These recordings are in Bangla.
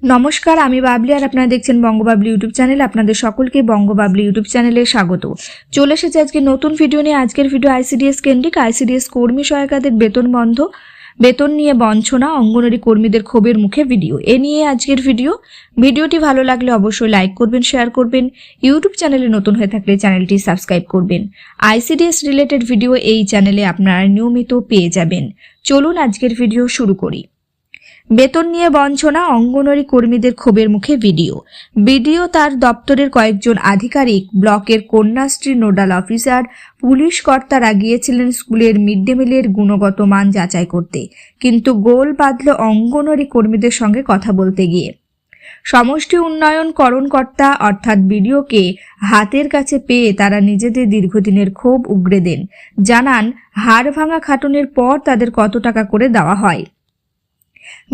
নমস্কার, আমি বাবলি আর আপনারা দেখছেন বঙ্গবাবলি ইউটিউব চ্যানেল। আপনাদের সকলকে বঙ্গবাবলি ইউটিউব চ্যানেলে স্বাগত। চলে এসেছে আজকে নতুন ভিডিও নিয়ে। আজকের ভিডিও আইসিডিএস কেন্দ্রিক। আইসিডিএস কর্মী সহায়িকাদের বেতন বন্ধ, বেতন নিয়ে বঞ্চনা, অঙ্গনওয়াড়ি কর্মীদের ক্ষোভের মুখে ভিডিও। এ নিয়ে আজকের ভিডিওটি ভালো লাগলে অবশ্যই লাইক করবেন, শেয়ার করবেন। ইউটিউব চ্যানেলে নতুন হয়ে থাকলে চ্যানেলটি সাবস্ক্রাইব করবেন। আইসিডিএস রিলেটেড ভিডিও এই চ্যানেলে আপনারা নিয়মিত পেয়ে যাবেন। চলুন আজকের ভিডিও শুরু করি। বেতন নিয়ে বঞ্চনা, অঙ্গনওয়াড়ি কর্মীদের ক্ষোভের মুখে ভিডিও তার দপ্তরের কয়েকজন আধিকারিক, ব্লকের কন্যাশ্রী নোডাল অফিসার, পুলিশ কর্তারা গিয়েছিলেন স্কুলের মিড ডে মিলের গুণগত মান যাচাই করতে, কিন্তু গোল বাঁধল অঙ্গনওয়াড়ি কর্মীদের সঙ্গে কথা বলতে গিয়ে। সমষ্টি উন্নয়ন কর্মকর্তা অর্থাৎ বিডিওকে হাতের কাছে পেয়ে তারা নিজেদের দীর্ঘদিনের ক্ষোভ উগরে দেন। জানান, হাড় ভাঙা খাটুনির পর তাদের কত টাকা করে দেওয়া হয়।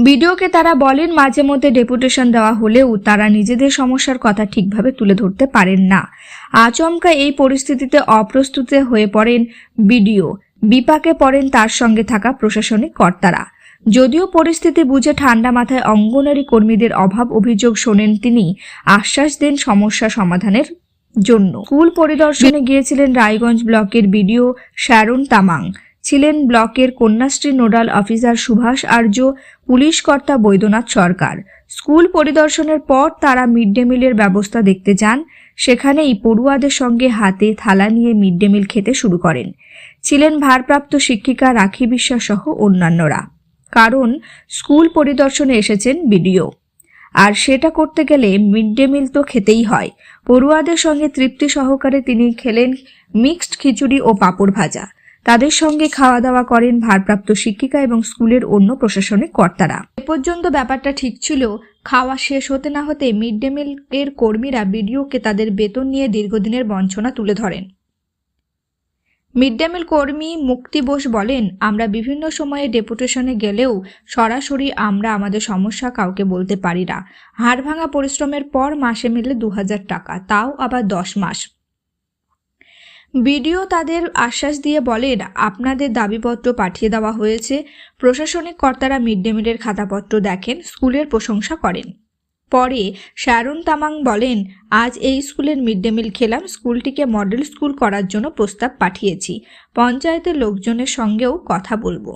বিডিওকে তারা বলেন, মাঝে মধ্যে ডেপুটেশন দেওয়া হলেও তারা নিজেদের সমস্যার কথা ঠিকভাবে তুলে ধরতে পারেন না। আচমকা এই পরিস্থিতিতে অপ্রস্তুত হয়ে পড়েন বিডিও, বিপাকে পড়েন তার সঙ্গে থাকা প্রশাসনিক কর্তারা। যদিও পরিস্থিতি বুঝে ঠান্ডা মাথায় অঙ্গনওয়াড়ি কর্মীদের অভাব অভিযোগ শোনেন তিনি, আশ্বাস দেন সমস্যা সমাধানের জন্য। স্কুল পরিদর্শনে গিয়েছিলেন রায়গঞ্জ ব্লকের বিডিও শ্যারন তামাং, ছিলেন ব্লকের কন্যাশ্রী নোডাল অফিসার সুভাষ আর্য, পুলিশ কর্তা বৈদ্যনাথ সরকার। স্কুল পরিদর্শনের পর তারা মিড ডে মিলের ব্যবস্থা দেখতে যান। সেখানেই পড়ুয়াদের সঙ্গে হাতে থালা নিয়ে মিড ডে মিল খেতে শুরু করেন। ছিলেন ভারপ্রাপ্ত শিক্ষিকা রাখি বিশ্বাস সহ অন্যান্যরা। কারণ স্কুল পরিদর্শনে এসেছেন বিডিও, আর সেটা করতে গেলে মিড ডে মিল তো খেতেই হয়। পড়ুয়াদের সঙ্গে তৃপ্তি সহকারে তিনি খেলেন মিক্সড খিচুড়ি ও পাঁপড় ভাজা। তাদের সঙ্গে খাওয়া দাওয়া করেন ভারপ্রাপ্ত শিক্ষিকা এবং স্কুলের অন্য প্রশাসনিক কর্তারা। এ পর্যন্ত ব্যাপারটা ঠিক ছিল। খাওয়া শেষ হতে না হতে মিড ডে মিল এর কর্মীরা বিডিওকে তাদের বেতন নিয়ে দীর্ঘদিনের বঞ্চনা তুলে ধরেন। মিড ডে মিল কর্মী মুক্তি বোস বলেন, আমরা বিভিন্ন সময়ে ডেপুটেশনে গেলেও সরাসরি আমরা আমাদের সমস্যা কাউকে বলতে পারি না। হাড় ভাঙা পরিশ্রমের পর মাসে মিলে 2000 টাকা, তাও আবার 10 মাস। বিডিও তাদের আশ্বাস দিয়ে বলেন, আপনাদের দাবিপত্র পাঠিয়ে দেওয়া হয়েছে। প্রশাসনিক কর্তারা মিড ডে মিলের খাতাপত্র দেখেন, স্কুলের প্রশংসা করেন। পরে শ্যারন তামাং বলেন, আজ এই স্কুলের মিড ডে মিল খেলাম, স্কুলটিকে মডেল স্কুল করার জন্য প্রস্তাব পাঠিয়েছি। পঞ্চায়েতের লোকজনের সঙ্গেও কথা বলবো।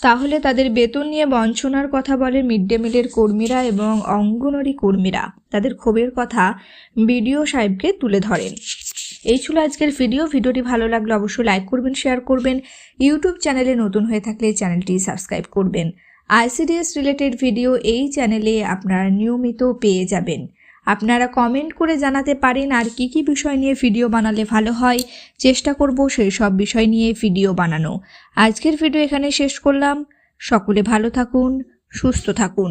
তাহলে তাদের বেতন নিয়ে বঞ্চনার কথা বলে মিড ডে মিলের কর্মীরা এবং অঙ্গনওয়াড়ি কর্মীরা তাদের ক্ষোভের কথা বিডিও সাহেবকে তুলে ধরেন। এই ছিল আজকের ভিডিওটি ভালো লাগলে অবশ্যই লাইক করবেন, শেয়ার করবেন। ইউটিউব চ্যানেলে নতুন হয়ে থাকলে চ্যানেলটি সাবস্ক্রাইব করবেন। আইসিডিএস রিলেটেড ভিডিও এই চ্যানেলে আপনারা নিয়মিত পেয়ে যাবেন। আপনারা কমেন্ট করে জানাতে পারেন আর কি কি বিষয় নিয়ে ভিডিও বানালে ভালো হয়। চেষ্টা করব সেই সব বিষয় নিয়ে ভিডিও বানানো। আজকের ভিডিও এখানে শেষ করলাম। সকলে ভালো থাকুন, সুস্থ থাকুন।